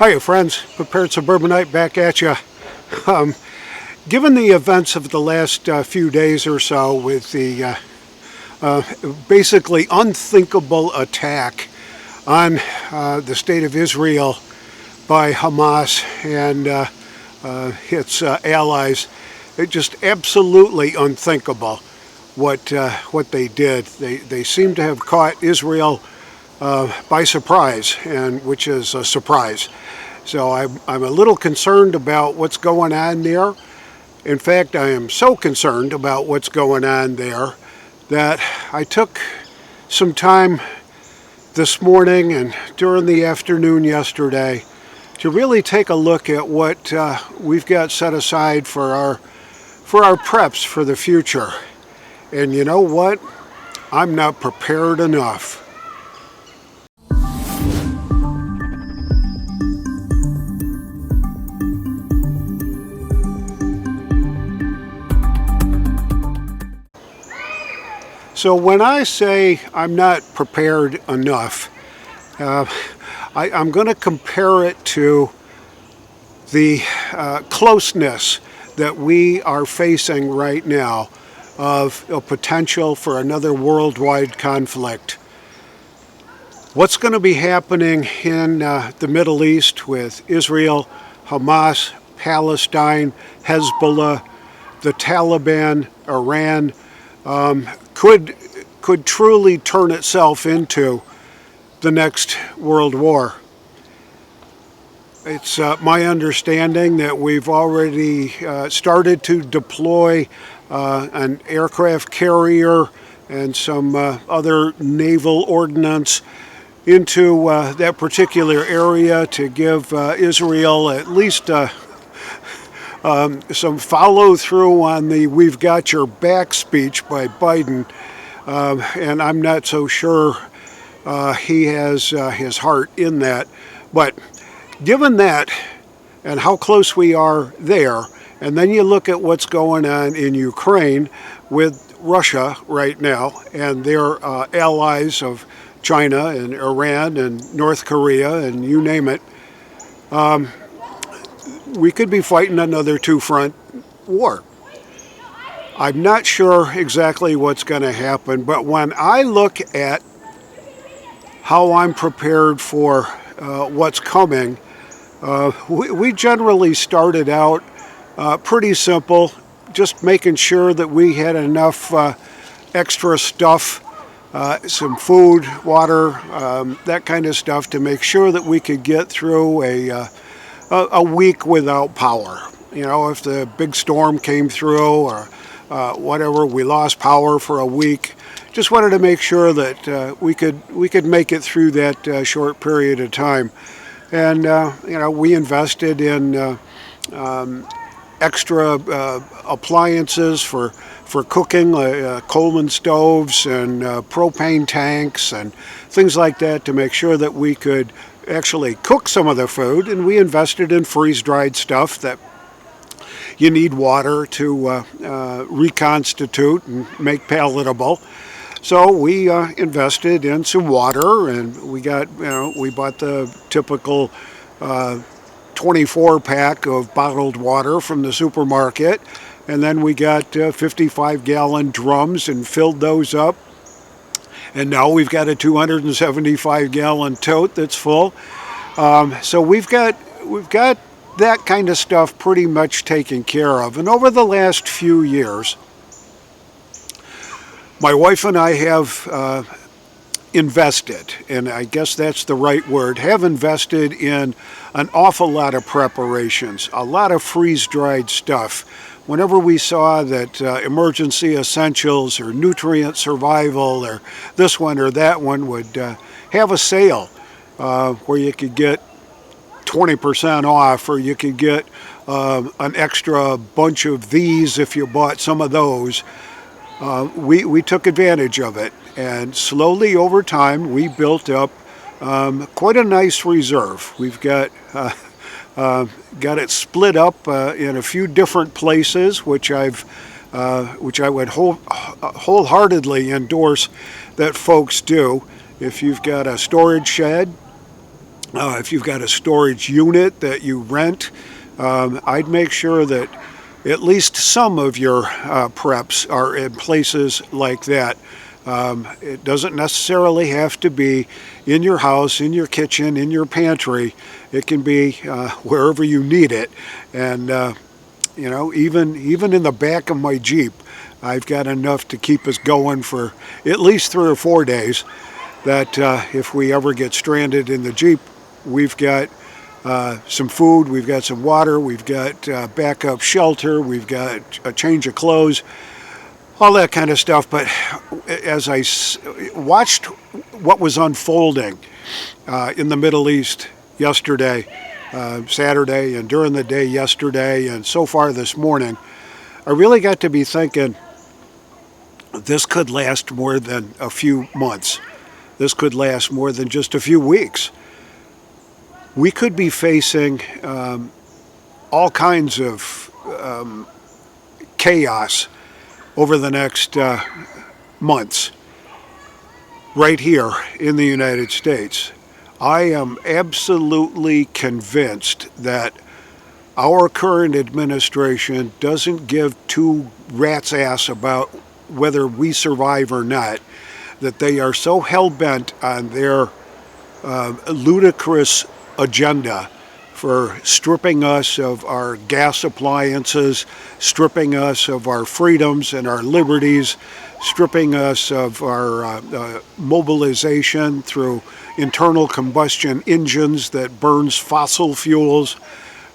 Hiya friends, Prepared Suburbanite back at you. Given the events of the last few days or so with the basically unthinkable attack on the state of Israel by Hamas and its allies, it's just absolutely unthinkable what they did. They seem to have caught Israel by surprise, and which is a surprise. So I'm a little concerned about what's going on there. In fact, I am so concerned about what's going on there that I took some time this morning and during the afternoon yesterday to really take a look at what we've got set aside for our preps for the future. And you know what? I'm not prepared enough. So when I say I'm not prepared enough, I'm going to compare it to the closeness that we are facing right now of a potential for another worldwide conflict. What's going to be happening in the Middle East with Israel, Hamas, Palestine, Hezbollah, the Taliban, Iran, could truly turn itself into the next world war. It's my understanding that we've already started to deploy an aircraft carrier and some other naval ordnance into that particular area to give Israel at least some follow-through on the "we've got your back" speech by Biden, and I'm not so sure he has his heart in that. But given that and how close we are there, and then you look at what's going on in Ukraine with Russia right now and their allies of China and Iran and North Korea and you name it, we could be fighting another two-front war. I'm not sure exactly what's going to happen, but when I look at how I'm prepared for what's coming, we generally started out pretty simple, just making sure that we had enough extra stuff, some food, water, that kind of stuff to make sure that we could get through a week without power. You know, if the big storm came through or whatever, we lost power for a week. Just wanted to make sure that we could make it through that short period of time. And you know, we invested in extra appliances for cooking, Coleman stoves and propane tanks and things like that to make sure that we could actually cook some of the food. And we invested in freeze-dried stuff that you need water to reconstitute and make palatable. So we invested in some water, and we bought the typical 24-pack of bottled water from the supermarket, and then we got 55-gallon drums and filled those up. And now we've got a 275-gallon tote that's full. So we've got that kind of stuff pretty much taken care of. And over the last few years, my wife and I have invested, and I guess that's the right word, have invested in an awful lot of preparations, a lot of freeze-dried stuff. Whenever we saw that emergency essentials or nutrient survival or this one or that one would have a sale where you could get 20% off, or you could get an extra bunch of these if you bought some of those, we took advantage of it. And slowly over time, we built up quite a nice reserve. We've got it split up in a few different places, which I would wholeheartedly endorse that folks do. If you've got a storage shed If you've got a storage unit that you rent, I'd make sure that at least some of your preps are in places like that. It doesn't necessarily have to be in your house, in your kitchen, in your pantry. It can be wherever you need it. And even in the back of my Jeep, I've got enough to keep us going for at least 3 or 4 days. That if we ever get stranded in the Jeep, we've got some food, we've got some water, we've got backup shelter, we've got a change of clothes, all that kind of stuff. But as I watched what was unfolding in the Middle East yesterday, Saturday, and during the day yesterday, and so far this morning, I really got to be thinking this could last more than a few months. This could last more than just a few weeks. We could be facing all kinds of chaos over the next months right here in the United States. I am absolutely convinced that our current administration doesn't give two rats' ass about whether we survive or not, that they are so hell-bent on their ludicrous agenda for stripping us of our gas appliances, stripping us of our freedoms and our liberties, stripping us of our mobilization through internal combustion engines that burns fossil fuels.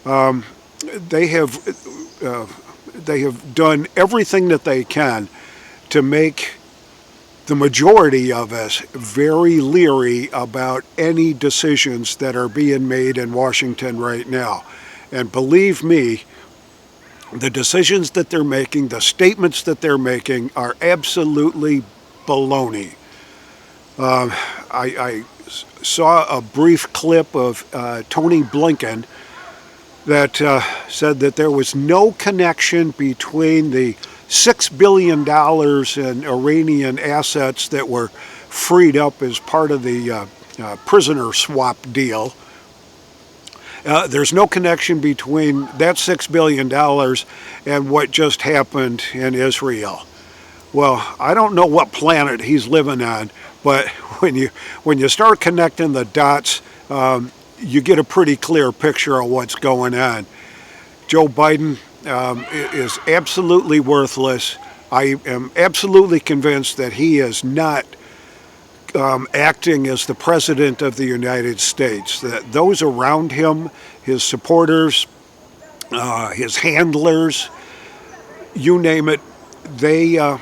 They have done everything that they can to make the majority of us very leery about any decisions that are being made in Washington right now. And believe me, the decisions that they're making, the statements that they're making are absolutely baloney. I saw a brief clip of Tony Blinken that said that there was no connection between the $6 billion in Iranian assets that were freed up as part of the prisoner swap deal. There's no connection between that $6 billion and what just happened in Israel. Well, I don't know what planet he's living on, but when you start connecting the dots, you get a pretty clear picture of what's going on. Joe Biden is absolutely worthless. I am absolutely convinced that he is not acting as the President of the United States. That those around him, his supporters, his handlers, you name it, they're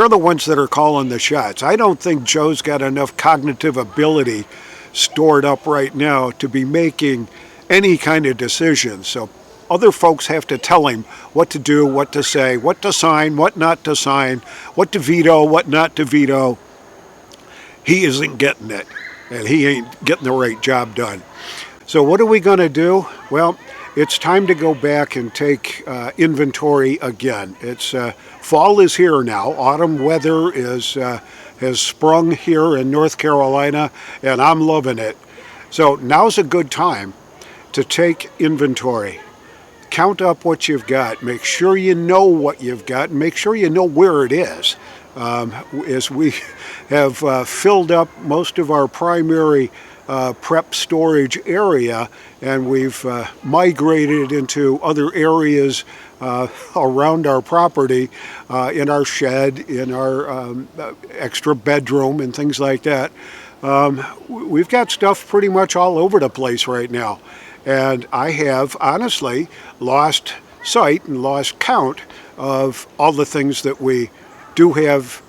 the ones that are calling the shots. I don't think Joe's got enough cognitive ability stored up right now to be making any kind of decision. So other folks have to tell him what to do, what to say, what to sign, what not to sign, what to veto, what not to veto. He isn't getting it, and he ain't getting the right job done. So what are we going to do? Well, it's time to go back and take inventory again. It's fall is here now. Autumn weather has sprung here in North Carolina, and I'm loving it. So now's a good time to take inventory. Count up what you've got. Make sure you know what you've got, and make sure you know where it is. As we have filled up most of our primary prep storage area, and we've migrated into other areas around our property, in our shed, in our extra bedroom, and things like that. We've got stuff pretty much all over the place right now. And I have honestly lost sight and lost count of all the things that we do have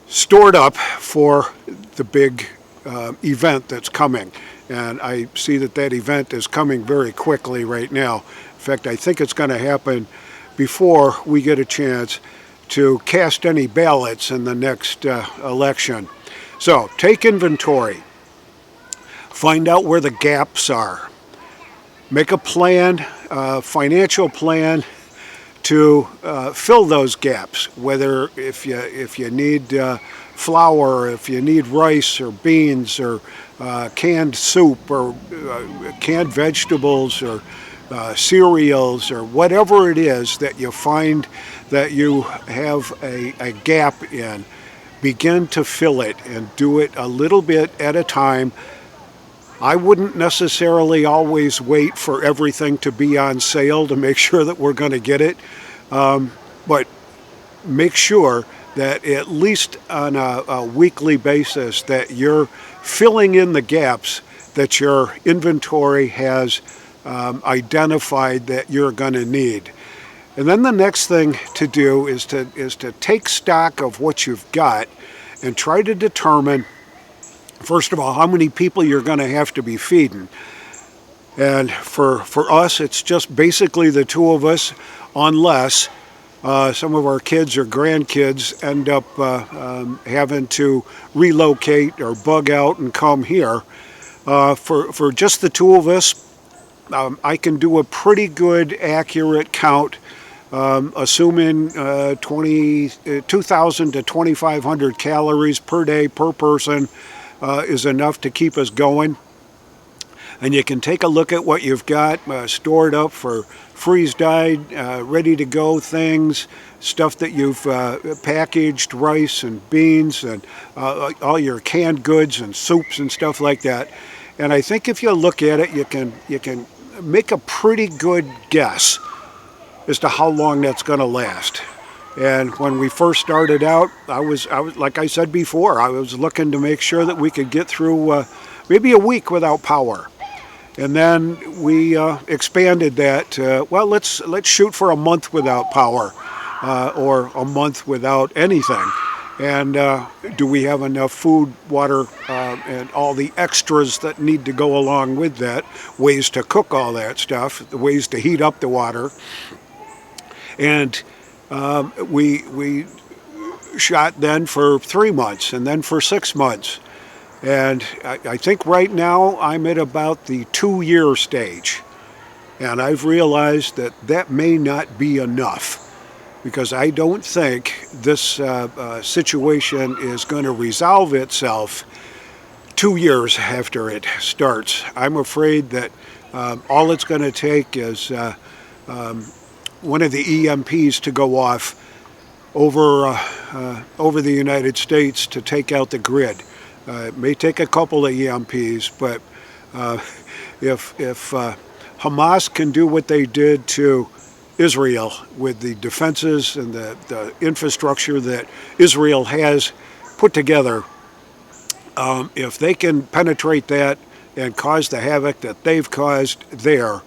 stored up for the big event that's coming. And I see that event is coming very quickly right now. In fact, I think it's going to happen before we get a chance to cast any ballots in the next election. So take inventory. Find out where the gaps are. Make a plan, financial plan to fill those gaps. Whether if you need flour, if you need rice or beans or canned soup or canned vegetables or cereals or whatever it is that you find that you have a gap in, begin to fill it and do it a little bit at a time. I wouldn't necessarily always wait for everything to be on sale to make sure that we're going to get it, but make sure that at least on a weekly basis that you're filling in the gaps that your inventory has identified that you're going to need. And then the next thing to do is to take stock of what you've got and try to determine, first of all, how many people you're going to have to be feeding. And for us, it's just basically the two of us, unless some of our kids or grandkids end up having to relocate or bug out and come here. For just the two of us, I can do a pretty good, accurate count, assuming 2,000 to 2,500 calories per day per person is enough to keep us going. And you can take a look at what you've got stored up for freeze-dried, ready to go things, stuff that you've packaged, rice and beans and all your canned goods and soups and stuff like that. And I think if you look at it, you can make a pretty good guess as to how long that's going to last. And when we first started out, I was like I said before, I was looking to make sure that we could get through maybe a week without power. And then we expanded that. Well, let's shoot for a month without power, or a month without anything. And do we have enough food, water, and all the extras that need to go along with that? Ways to cook all that stuff, the ways to heat up the water. And we shot then for 3 months, and then for 6 months. And I think right now I'm at about the 2-year stage. And I've realized that that may not be enough, because I don't think this situation is going to resolve itself 2 years after it starts. I'm afraid that all it's going to take is one of the EMPs to go off over the United States to take out the grid. It may take a couple of EMPs, but if Hamas can do what they did to Israel with the defenses and the infrastructure that Israel has put together, if they can penetrate that and cause the havoc that they've caused there,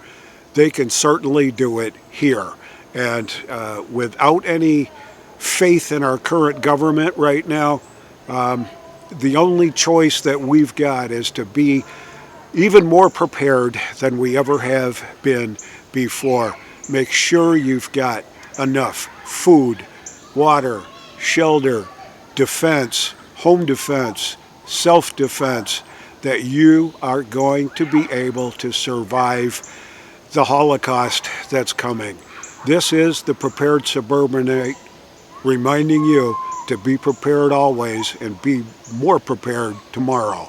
they can certainly do it here. And without any faith in our current government right now, the only choice that we've got is to be even more prepared than we ever have been before. Make sure you've got enough food, water, shelter, defense, home defense, self-defense, that you are going to be able to survive the Holocaust that's coming. This is the Prepared Suburbanite reminding you to be prepared always and be more prepared tomorrow.